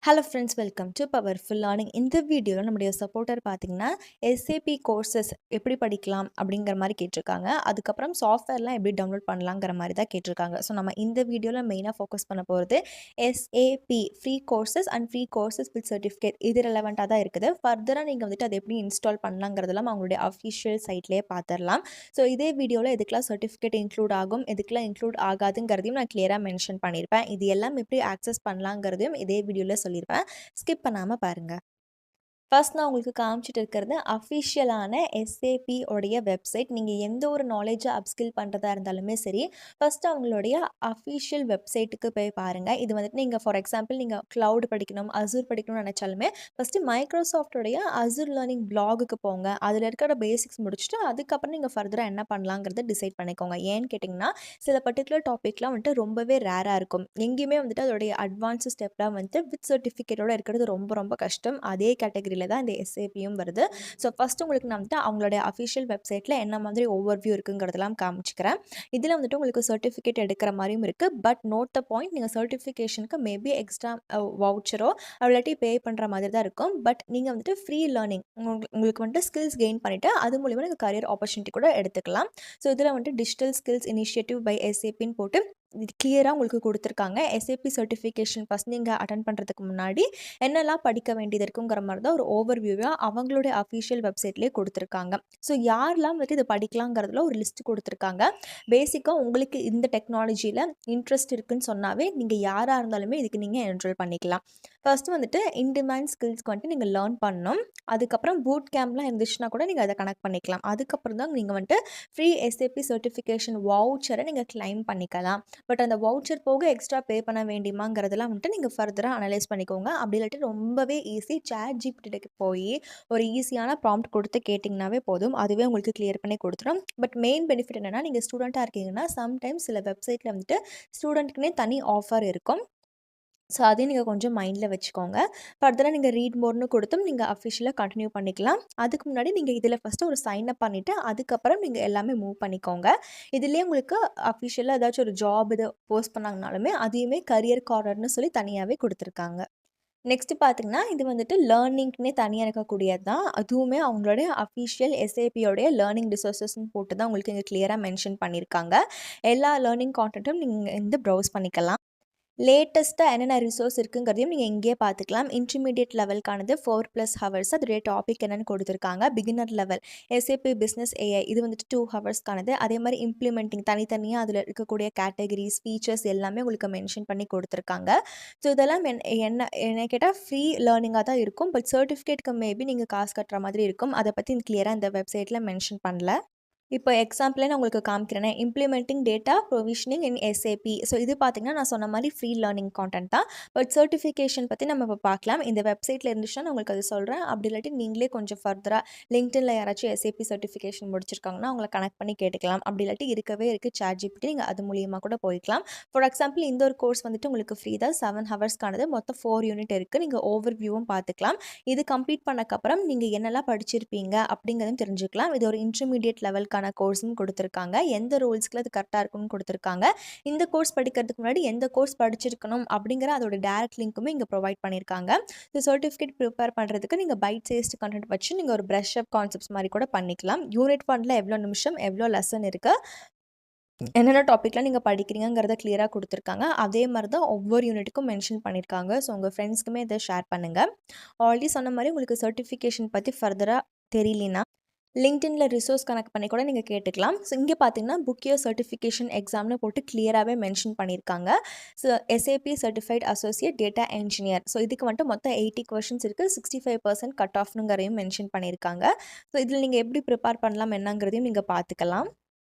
Hello friends, welcome to powerful learning. இந்த வீடியோவில் நம்முடைய சப்போர்ட்டர் பார்த்தீங்கன்னா எஸ்ஏபி கோர்சஸ் எப்படி படிக்கலாம் அப்படிங்கிற மாதிரி கேட்டிருக்காங்க. அதுக்கப்புறம் சாஃப்ட்வேர்லாம் எப்படி டவுன்லோட் பண்ணலாங்கிற மாதிரி தான் கேட்டிருக்காங்க. ஸோ நம்ம இந்த வீடியோவில் மெயினாக ஃபோக்கஸ் பண்ண போகிறது SAP free courses and free courses with certificate. இது ரெலவெண்ட்டாக தான் இருக்குது. ஃபர்தராக நீங்கள் வந்துட்டு அதை எப்படி இன்ஸ்டால் பண்ணலாங்கிறதெல்லாம் அவங்களுடைய அஃபிஷியல் சைட்லேயே பார்த்துடலாம். ஸோ இதே வீடியோவில் எதுக்கெல்லாம் சர்டிஃபிகேட் இன்க்ளூட் ஆகும், எதுக்கெல்லாம் இன்க்ளூட் ஆகாதுங்கிறதையும் நான் கிளியராக மென்ஷன் பண்ணியிருப்பேன். இது எல்லாம் எப்படி ஆக்சஸ் பண்ணலாங்கிறதையும் இதே வீடியோவில் சொல்லியிருப்பேன். ஸ்கிப் பண்ணாமல் பாருங்கள். ஃபர்ஸ்ட் நான் உங்களுக்கு காமிச்சிட்டு இருக்கிறது அஃபிஷியலான எஸ்ஏபி உடைய வெப்சைட். நீங்கள் எந்த ஒரு நாலேஜை அப்ஸ்கில் பண்ணுறதா இருந்தாலுமே சரி, ஃபஸ்ட்டு அவங்களுடைய அஃபிஷியல் வெப்சைட்டுக்கு போய் பாருங்கள். இது வந்துட்டு நீங்கள் ஃபார் எக்ஸாம்பிள் நீங்கள் க்ளவுட் படிக்கணும், அசூர் படிக்கணும்னு நினச்சாலுமே ஃபஸ்ட்டு மைக்ரோசாஃப்டோடைய அசூர் லேர்னிங் பிளாகுக்கு போங்க. அதில் இருக்கிற பேசிக்ஸ் முடிச்சுட்டு அதுக்கப்புறம் நீங்கள் ஃபர்தராக என்ன பண்ணலாங்கிறத டிசைட் பண்ணிக்கோங்க. ஏன்னு கேட்டிங்கன்னா சில பர்டிகுலர் டாப்பிக்லாம் வந்துட்டு ரொம்பவே ரேராக இருக்கும். எங்கேயுமே வந்துட்டு அதோடைய அட்வான்ஸ் ஸ்டெப்லாம் வந்துட்டு வித் சர்டிஃபிகேட்டோட இருக்கிறது ரொம்ப ரொம்ப கஷ்டம். அதே கேட்டகரியில் தான் இந்த எஸ்ஏபியும் வருது. ஸோ ஃபஸ்ட்டு உங்களுக்கு நான் வந்துட்டு அவங்களுடைய அஃபிஷியல் வெப்சைட்டில் என்ன மாதிரி ஓவர்வியூ இருக்குங்கிறதெல்லாம் காமிச்சிக்கிறேன். இதில் வந்துட்டு உங்களுக்கு சர்டிஃபிகேட் எடுக்கிற மாதிரியும் இருக்குது. பட் நோட் த பாயிண்ட், நீங்கள் சர்டிஃபிகேஷனுக்கு மேபி எக்ஸ்ட்ரா வவுச்சரோ இல்லாட்டி பே பண்ணுற மாதிரி தான் இருக்கும். பட் நீங்கள் வந்துட்டு ஃப்ரீ லேர்னிங் உங்களுக்கு வந்துட்டு ஸ்கில்ஸ் கெயின் பண்ணிவிட்டு அது மூலிமா நீங்கள் கரியர் ஆப்பர்ச்சுனிட்டி கூட எடுத்துக்கலாம். ஸோ இதில் வந்துட்டு டிஜிட்டல் ஸ்கில்ஸ் இனிஷியேட்டிவ் பை எஸ்ஏபின்னு போட்டு இது கிளியராக உங்களுக்கு கொடுத்துருக்காங்க. எஸ்ஏபி சர்டிஃபிகேஷன் ஃபஸ்ட் நீங்கள் அட்டன் பண்ணுறதுக்கு முன்னாடி என்னெல்லாம் படிக்க வேண்டியது இருக்குங்கிற மாதிரி தான் ஒரு ஓவர்வியூவாக அவங்களுடைய அஃபிஷியல் வெப்சைட்லேயே கொடுத்துருக்காங்க. ஸோ யாரெல்லாம் வந்துட்டு இதை படிக்கலாங்கிறதுல ஒரு லிஸ்ட் கொடுத்துருக்காங்க. பேசிக்காக உங்களுக்கு இந்த டெக்னாலஜியில் இன்ட்ரெஸ்ட் இருக்குன்னு சொன்னாவே நீங்கள் யாராக இருந்தாலுமே இதுக்கு நீங்கள் என்ரோல் பண்ணிக்கலாம். ஃபர்ஸ்ட் வந்துட்டு இன்டிமேண்ட் ஸ்கில்ஸ்க்கு வந்துட்டு நீங்கள் லேர்ன் பண்ணணும். அதுக்கப்புறம் பூட் கேம்ப்லாம் இருந்துச்சுன்னா கூட நீங்கள் அதை கனெக்ட் பண்ணிக்கலாம். அதுக்கப்புறம் தான் நீங்கள் வந்துட்டு ஃப்ரீ எஸ்ஏபி சர்டிஃபிகேஷன் வவுச்சரை நீங்கள் கிளைம் பண்ணிக்கலாம். பட் அந்த வவுச்சர் போக எக்ஸ்ட்ரா பே பண்ண வேண்டியமாங்கிறதெல்லாம் வந்துட்டு நீங்கள் ஃபர்தராக அனலைஸ் பண்ணிக்கோங்க. அப்படி இல்லாட்டி ரொம்பவே ஈஸி, சாட் ஜிபிடிக்கு போய் ஒரு ஈஸியான ப்ராம்ப்ட் கொடுத்து கேட்டிங்கனாவே போதும், அதுவே உங்களுக்கு கிளியர் பண்ணி கொடுத்துரும். பட் மெயின் பெனிஃபிட் என்னென்னா, நீங்கள் ஸ்டூடெண்ட்டாக இருக்கீங்கன்னா சம்டைம்ஸ் சில வெப்சைட்டில் வந்துட்டு ஸ்டூடெண்ட்டுக்குனே தனி ஆஃபர் இருக்கும். ஸோ அதையும் நீங்கள் கொஞ்சம் மைண்டில் வச்சுக்கோங்க. ஃபர்தராக நீங்கள் ரீட் மோர்னு கொடுத்தும் நீங்கள் அஃபிஷியலாக கண்டினியூ பண்ணிக்கலாம். அதுக்கு முன்னாடி நீங்கள் இதில் ஃபஸ்ட்டு ஒரு சைன் அப் பண்ணிவிட்டு அதுக்கப்புறம் நீங்கள் எல்லாமே மூவ் பண்ணிக்கோங்க. இதுலேயே உங்களுக்கு அஃபிஷியலாக ஏதாச்சும் ஒரு ஜாப் இது போஸ்ட் பண்ணாங்கனாலுமே அதையுமே கரியர் கார்னர்னு சொல்லி தனியாகவே கொடுத்துருக்காங்க. நெக்ஸ்ட் பார்த்தீங்கன்னா, இது வந்துட்டு லேர்னிங்க்குனே தனியாக இருக்கக்கூடியது தான். அதுவுமே அவங்களுடைய அஃபிஷியல் எஸ்ஏபியோடைய லேர்னிங் ரிசோர்ஸஸ்ன்னு போட்டு தான் உங்களுக்கு இங்கே கிளியராக மென்ஷன் பண்ணியிருக்காங்க. எல்லா லேர்னிங் கான்டென்ட்டும் நீங்கள் வந்து ப்ரௌஸ் பண்ணிக்கலாம். லேட்டஸ்ட்டாக என்னென்ன ரிசோர்ஸ் இருக்குங்கிறதையும் நீங்கள் இங்கேயே பார்த்துக்கலாம். இன்டர்மீடியட் லெவலுக்கானது 4+ ஹவர்ஸ், அதோடைய டாபிக் என்னென்னு கொடுத்துருக்காங்க. Beginner level SAP business AI இது வந்துட்டு 2 ஹவர்ஸ்க்கானது. அதே மாதிரி இம்ப்ளிமெண்டிங் தனித்தனியாக அதில் இருக்கக்கூடிய கேட்டகரிஸ், ஃபீச்சர்ஸ் எல்லாமே உங்களுக்கு மென்ஷன் பண்ணி கொடுத்துருக்காங்க. ஸோ இதெல்லாம் என்ன கேட்டால் ஃப்ரீ லேர்னிங்காக தான் இருக்கும். பட் சர்டிஃபிகேட்க்கு மேபி நீங்கள் காசு கட்டுற மாதிரி இருக்கும். அதை பற்றி கிளியராக இந்த வெப்சைட்டில் மென்ஷன் பண்ணல. இப்போ எக்ஸாம்பிளே நான் உங்களுக்கு காமிக்கிறேனே, இம்ப்ளிமெண்டிங் டேட்டா ப்ரொவிஷனிங் இன் எஸ்ஏபி. ஸோ இது பார்த்தீங்கன்னா நான் சொன்ன மாதிரி ஃப்ரீ லேர்னிங் கான்டென்ட் தான். பட் சர்டிஃபிகேஷன் பற்றி நம்ம இப்போ பார்க்கலாம். இந்த வெப்சைட்டில் இருந்துச்சுன்னா நான் உங்களுக்கு அது சொல்கிறேன். அப்படி இல்லாட்டி நீங்களே கொஞ்சம் ஃபர்தராக லிங்க்டின்ல யாராச்சும் எஸ்ஏபி சர்டிஃபிகேஷன் முடிச்சிருக்காங்கன்னா அவங்கள கனெக்ட் பண்ணி கேட்டுக்கலாம். அப்படி இல்லாட்டி இருக்கவே இருக்குது சாட் ஜிபிடி, நீங்கள் அது மூலியமாக கூட போய்க்கலாம். ஃபார் எக்ஸாம்பிள் இந்த ஒரு கோர்ஸ் வந்துட்டு உங்களுக்கு ஃப்ரீ தான். 7 ஹவர்ஸ்க்கானது. மொத்தம் 4 யூனிட் இருக்குது. நீங்கள் ஓவர் வியூவும் பார்த்துக்கலாம். இது கம்ப்ளீட் பண்ணக்கப்புறம் நீங்கள் என்னெல்லாம் படிச்சிருப்பீங்க அப்படிங்கிறதும் தெரிஞ்சுக்கலாம். இது ஒரு இன்டர்மீடியட் லெவலுக்கு கோர்ஸும் கொடுத்துருக்காங்க. எந்த ரோல்ஸ்க்கு அது கரெக்டாக இருக்கும்னு கொடுத்துருக்காங்க. இந்த கோர்ஸ் படிக்கிறதுக்கு முன்னாடி எந்த கோர்ஸ் படிச்சிருக்கணும் அப்படிங்கிற அதோட டைரக்ட் லிங்க்குமே இங்கே ப்ரொவைட் பண்ணியிருக்காங்க. இந்த சர்டிஃபிகேட் ப்ரிப்பேர் பண்ணுறதுக்கு நீங்கள் பைட் சைஸ்ட் கண்டென்ட் வச்சு நீங்கள் ஒரு ப்ரஷ் அப் கான்செப்ட்ஸ் மாதிரி கூட பண்ணிக்கலாம். யூனிட் 1ல எவ்வளோ நிமிஷம், எவ்வளோ லெசன் இருக்குது, என்னென்ன டாப்பிக்லாம் நீங்கள் படிக்கிறீங்கிறத கிளியராக கொடுத்துருக்காங்க. அதே மாதிரி தான் ஒவ்வொரு யூனிட்டுக்கும் மென்ஷன் பண்ணியிருக்காங்க. ஸோ உங்கள் ஃப்ரெண்ட்ஸ்க்குமே இதை ஷேர் பண்ணுங்கள். ஆல்ரெடி சொன்ன மாதிரி உங்களுக்கு சர்டிஃபிகேஷன் பற்றி ஃபர்தராக தெரியலனா லிங்க்டின்ல ரிசோர்ஸ் கனெக்ட் பண்ணி கூட நீங்கள் கேட்டுக்கலாம். ஸோ இங்கே பார்த்தீங்கன்னா புக் யுவர் சர்டிஃபிகேஷன் எக்ஸாம்னு போட்டு கிளியராகவே மென்ஷன் பண்ணியிருக்காங்க. So SAP certified associate data engineer. So இதுக்கு மட்டும் மொத்தம் 80 கொஷின்ஸ் இருக்குது. 65% கட் ஆஃப்னுங்கிறதையும் மென்ஷன் பண்ணியிருக்காங்க. ஸோ இதில் நீங்கள் எப்படி ப்ரிப்பேர் பண்ணலாம் என்னங்கிறதையும் நீங்கள் பார்த்துக்கலாம்.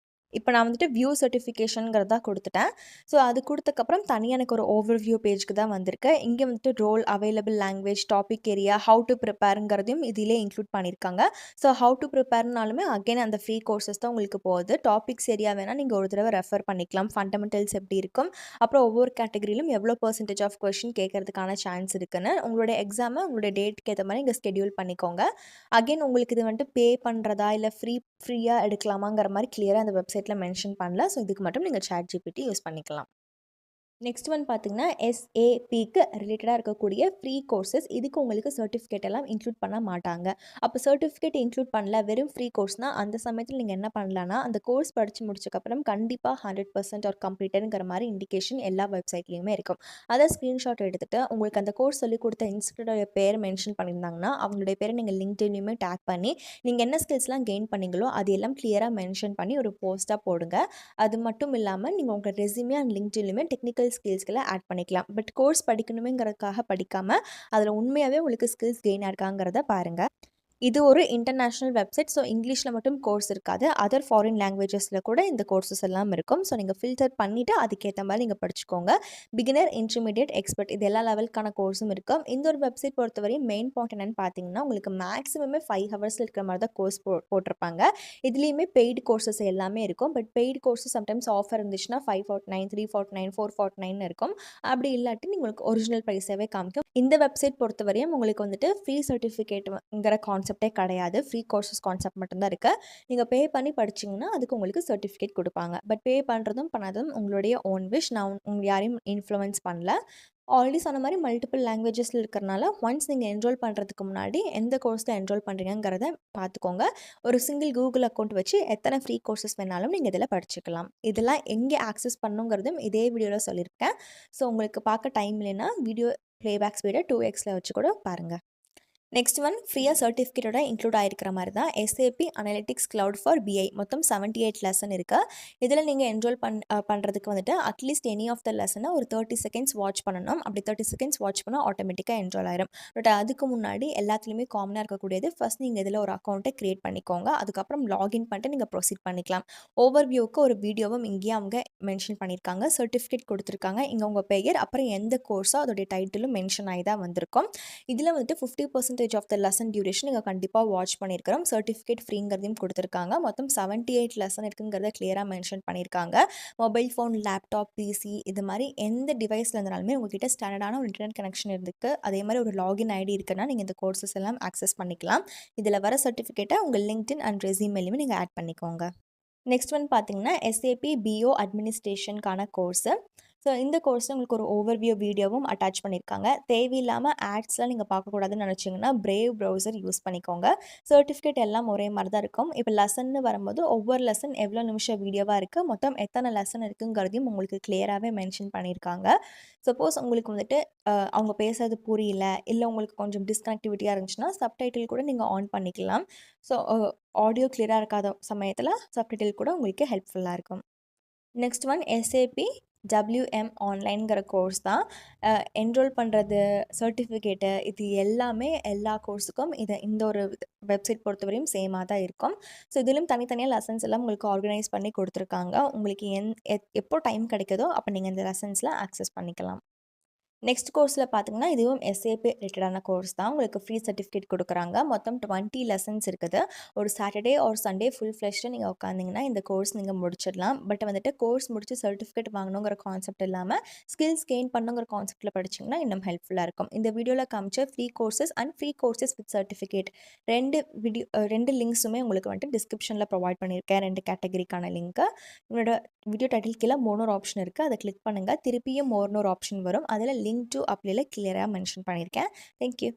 இப்போ நான் வந்துட்டு வியூ சர்டிஃபிகேஷனுங்கிறதா கொடுத்துட்டேன். ஸோ அது கொடுத்தக்கப்புறம் தனியாக எனக்கு ஒரு ஓவர்வியூ பேஜ்க்கு தான் வந்திருக்கு. இங்கே வந்துட்டு role, available language, topic area, how to ப்ரிப்பேருங்கிறதையும் இதிலே இன்க்ளூட் பண்ணியிருக்காங்க. ஸோ ஹவு டு ப்ரிப்பேர்னாலுமே அகைன் அந்த ஃப்ரீ கோர்சஸ் தான் உங்களுக்கு போகுது. டாபிக்ஸ் ஏரியா வேணால் நீங்கள் ஒரு தடவை ரெஃபர் பண்ணிக்கலாம். ஃபண்டமெண்டல்ஸ் எப்படி இருக்கும், அப்புறம் ஒவ்வொரு கேட்டகரியிலும் எவ்வளோ % ஆஃப் கொஷின் கேட்கறதுக்கான சான்ஸ் இருக்குன்னு உங்களுடைய எக்ஸாமை உங்களுடைய டேட்டுக்கு ஏற்ற மாதிரி இங்கே ஸ்கெடியூல் பண்ணிக்கோங்க. அகைன் உங்களுக்கு இது வந்துட்டு பே பண்ணுறதா இல்லை ஃப்ரீயாக எடுக்கலாமாங்கிற மாதிரி கிளியராக அந்த வெப்சைட்டில் மென்ஷன் பண்ணல. ஸோ இதுக்கு மட்டும் நீங்கள் சாட் ஜிபிடி யூஸ் பண்ணிக்கலாம். நெக்ஸ்ட் ஒன் பார்த்தீங்கன்னா, எஸ்ஏபிக்கு ரிலேட்டடா இருக்கக்கூடிய ஃப்ரீ கோர்சஸ். இதுக்கு உங்களுக்கு சர்டிஃபிகேட் எல்லாம் இன்க்ளூட் பண்ண மாட்டாங்க. அப்போ சர்டிஃபிகேட் இன்க்ளூட் பண்ணல, வெறும் ஃப்ரீ கோர்ஸ்னா, அந்த சமயத்தில நீங்க என்ன பண்ணலான்னா, அந்த கோர்ஸ் படிச்சு முடிச்சக்கப்புறம் கண்டிப்பா 100% ஆர் கம்ப்ளீட்டட்ங்கிற மாரி இண்டிகேஷன் எல்லா வெப்சைட்லயுமே இருக்கும். அத ஸ்க்ரீன்ஷாட் எடுத்துட்டு, உங்களுக்கு அந்த கோர்ஸ் சொல்லிக் குடுத்த இன்ஸ்ட்ரக்டரோட பேர் மென்ஷன் பண்ணியிருந்தாங்கன்னா, அவங்களுடைய பேர நீங்க LinkedInலயுமே டேக் பண்ணி, நீங்க என்ன ஸ்கில்ஸ்லாம் கெயின் பண்ணீங்களோ, அது எல்லாம் கிளியரா மென்ஷன் பண்ணி ஒரு போஸ்ட்டா போடுங்க. அது மட்டும் இல்லாம, நீங்க உங்க ரெஸ்யூமே அண்ட் லிங்க்டின்லயுமே டெக்னிக்கல் ஸ்கில்ஸ்கள ஆட் பண்ணிக்கலாம். பட் கோர்ஸ் படிக்கணுமேங்கிறதுக்காக படிக்காம, அதில உண்மையாவே உங்களுக்கு ஸ்கில்ஸ் கெயின் ஆயிருக்காங்கிறத பாருங்க. இது ஒரு இன்டர்நேஷனல் வெப்சைட். ஸோ இங்கிலீஷ்ல மட்டும் கோர்ஸ் இருக்காது. அதர் ஃபாரின் லாங்குவேஜஸ்ல கூட இந்த கோர்சஸ் எல்லாம் இருக்கும். ஸோ நீங்க ஃபில்டர் பண்ணிட்டு அதுக்கேத்த மாரி நீங்க படிச்சுக்கோங்க. பிகினர், இன்டர்மீடியேட், எக்ஸ்பர்ட் இது எல்லா லெவலுக்கான கோர்ஸும் இருக்கும். இந்த ஒரு வெப்சைட் பொறுத்தவரையும் மெயின் பாயிண்ட் என்னன்னு பார்த்தீங்கன்னா, உங்களுக்கு மேக்ஸிமமே 5 ஹவர்ஸ்ல இருக்கிற மாரி தான் கோர்ஸ் போட்டிருப்பாங்க. இதுலயுமே பெய்டு கோர்சஸ் எல்லாமே இருக்கும். But paid courses sometimes offer இருந்துச்சுன்னா 549, 349, 449 இருக்கும். அப்படி இல்லாட்டி உங்களுக்கு ஒரிஜினல் பிரைஸாவே காமிக்கும். இந்த வெப்சைட் பொறுத்தவரையும் உங்களுக்கு வந்துட்டு ஃப்ரீ சர்டிஃபிகேட்ங்கிற கான்செப்ட்டே கிடையாது. ஃப்ரீ கோர்சஸ் கான்செப்ட் மட்டும் தான் இருக்கு. நீங்க பே பண்ணி படிச்சீங்கன்னா, அதுக்கு உங்களுக்கு சர்டிஃபிகேட் குடுப்பாங்க. பட் பே பண்றதும் பண்ணாததும் உங்களுடைய ஓன் விஷ். நான் உங்க யாரையும் இன்ஃப்ளூயன்ஸ் பண்ணல. ஆல்ரெடி சொன்ன மாரி மல்டிபிள் லாங்குவேஜஸ்ல இருக்கிறனால, ஒன்ஸ் நீங்க என்ரோல் பண்றதுக்கு முன்னாடி எந்த கோர்ஸ்ல என்ரோல் பண்றீங்கங்கிறத பார்த்துக்கோங்க. ஒரு சிங்கிள் கூகுள் அக்கவுண்ட் வச்சு எத்தன ஃப்ரீ கோர்சஸ் வேணாலும் நீங்க இதில படிச்சுக்கலாம். இதெல்லாம் எங்கே ஆக்சஸ் பண்ணணுங்கிறதும் இதே வீடியோல சொல்லியிருக்கேன். ஸோ உங்களுக்கு பார்க்க டைம் இல்லைன்னா, வீடியோ ப்ளேபேக் ஸ்பீட 2xல வச்சு கூட பாருங்க. நெக்ஸ்ட் ஒன் ஃப்ரீயா சர்டிஃபிகேட்டோட இன்க்ளூட் ஆயிருக்கிற மாரி தான் எஸ்ஏபி அனலிட்டிக்ஸ் கிளவுட் ஃபார் பிஐ. மொத்தம் 78 லெசன் இருக்கு. இதில நீங்க என்ரோல் பண்றதுக்கு வந்துட்டு அட்லீஸ்ட் எனி ஆஃப் த லெசன ஒரு 30 செகண்ட்ஸ் வாட்ச் பண்ணணும். அப்படி 30 செகண்ட்ஸ் வாட்ச் பண்ணா ஆட்டோமேட்டிக்கா என்ரோல் ஆயிரும். பட் அதுக்கு முன்னாடி எல்லாத்துலயுமே காமனா இருக்கக்கூடியது ஃபர்ஸ்ட் நீங்க இதில ஒரு அக்கவுண்ட்ட கிரியேட் பண்ணிக்கோங்க. அதுக்கப்புறம் லாகின் பண்ணிட்டு நீங்க ப்ரொசீட் பண்ணிக்கலாம். ஓவர் வியூக்கு ஒரு வீடியோவும் இங்கேயே அவங்க மென்ஷன் பண்ணியிருக்காங்க. சர்டிஃபிகேட் குடுத்துருக்காங்க. இங்க உங்க பெயர், அப்புறம் எந்த கோர்ஸோ அதோடைய டைட்டிலும் மென்ஷன் ஆகி தான் வந்திருக்கும். இதில வந்துட்டு 50% ஆஃப் த லெசன் டியூரேஷன் நீங்க கண்டிப்பா வாட்ச் பண்ணியிருக்கிறோம். சர்டிஃபிகேட் ஃப்ரீங்கிறதையும் குடுத்துருக்காங்க. மொத்தம் 78 லெசன் இருக்குங்கிறத கிளியரா மென்ஷன் பண்ணியிருக்காங்க. மொபைல் ஃபோன், லேப்டாப், பிசி இது மாரி எந்த டிவைஸ்ல இருந்தாலுமே உங்ககிட்ட ஸ்டாண்டர்டான ஒரு இன்டர்நெட் கனெக்ஷன் இருக்கு. அதே மாரி ஒரு லாகின் ஐடி இருக்குன்னா, நீங்க இந்த கோர்சஸ் எல்லாம் ஆக்சஸ் பண்ணிக்கலாம். இதில வர சர்டிஃபிகேட்ட உங்க லிங்க்டின் அண்ட் ரெஸ்யூமேலயுமே நீங்க ஆட் பண்ணிக்கோங்க. நெக்ஸ்ட் ஒன் பார்த்தீங்கன்னா, எஸ்ஏபி பிஓ அட்மினிஸ்ட்ரேஷனுக்கான கோர்ஸு. ஸோ இந்த கோர்ஸில் உங்களுக்கு ஒரு ஓவர்வியூ வீடியோவும் அட்டாச் பண்ணியிருக்காங்க. தேவையில்லாமல் ஆட்ஸ்லாம் நீங்கள் பார்க்கக்கூடாதுன்னு நினச்சிங்கன்னா, பிரேவ் ப்ரௌசர் யூஸ் பண்ணிக்கோங்க. சர்டிஃபிகேட் எல்லாம் ஒரே மாதிரி தான் இருக்கும். இப்போ லெசன்னு வரும்போது ஒவ்வொரு லெசன் எவ்வளோ நிமிஷம் வீடியோவாக இருக்குது, மொத்தம் எத்தனை லெசன் இருக்குங்கிறதையும் உங்களுக்கு கிளியராகவே மென்ஷன் பண்ணியிருக்காங்க. சப்போஸ் உங்களுக்கு வந்துட்டு அவங்க பேசுறது புரியல, இல்லை உங்களுக்கு கொஞ்சம் டிஸ்கனெக்டிவிட்டியாக இருந்துச்சுன்னா, சப்டைட்டில் கூட நீங்கள் ஆன் பண்ணிக்கலாம். ஸோ ஆடியோ கிளியரா இருக்காத சமயத்தில சப்டைட்டில் கூட உங்களுக்கு ஹெல்ப்ஃபுல்லா இருக்கும். நெக்ஸ்ட் ஒன் எஸ்ஏபி WM ஆன்லைன்ங்கிற கோர்ஸ் தான். என்ரோல் பண்ணுறது, சர்டிஃபிகேட்டு இது எல்லாமே எல்லா கோர்ஸுக்கும் இந்த ஒரு வெப்சைட் பொறுத்தவரையும் சேமா தான் இருக்கும். ஸோ இதிலும் தனித்தனியா லெசன்ஸ் எல்லாம் உங்களுக்கு ஆர்கனைஸ் பண்ணி குடுத்துருக்காங்க. உங்களுக்கு எப்போ டைம் கிடைக்குதோ அப்போ நீங்க இந்த லெசன்ஸ்ல ஆக்சஸ் பண்ணிக்கலாம். நெக்ஸ்ட் கோர்ஸில் பார்த்தீங்கன்னா, இதுவும் எஸ்ஏபி ரிலேட்டடான கோர்ஸ் தான். உங்களுக்கு ஃப்ரீ சர்டிஃபிகேட் குடுக்குறாங்க. மொத்தம் 20 லெசன்ஸ் இருக்குது. ஒரு சாட்டர்டே ஆர் சண்டே ஃபுல் ஃப்ளெஷ்டு நீங்க உட்காந்தீங்கன்னா, இந்த கோர்ஸ் நீங்க முடிச்சிடலாம். பட் வந்துட்டு கோர்ஸ் முடிச்சு சர்டிஃபிகேட் வாங்கணுங்கிற கான்செப்ட் இல்லாம, ஸ்கில்ஸ் கெயின் பண்ணணுங்கிற கான்செப்ட்ல படிச்சீங்கன்னா, இன்னும் ஹெல்ப்ஃபுல்லா இருக்கும். இந்த வீடியோல காமிச்ச free courses and free courses with certificate 2 லிங்க்ஸுமே உங்களுக்கு வந்துட்டு டிஸ்கிரிப்ஷன்ல ப்ரொவைட் பண்ணியிருக்கேன். 2 கேட்டகரிக்கான லிங்க்கு. உங்களோட வீடியோ டைட்டில் கீழ மோர் ஆப்ஷன் இருக்கு. அத கிளிக் பண்ணுங்க. திருப்பியும் மோர்னு ஒரு ஆப்ஷன் வரும். அதில லிங்க் டூ அப்ளைல கிளியரா மென்ஷன் பண்ணியிருக்கேன். Thank you.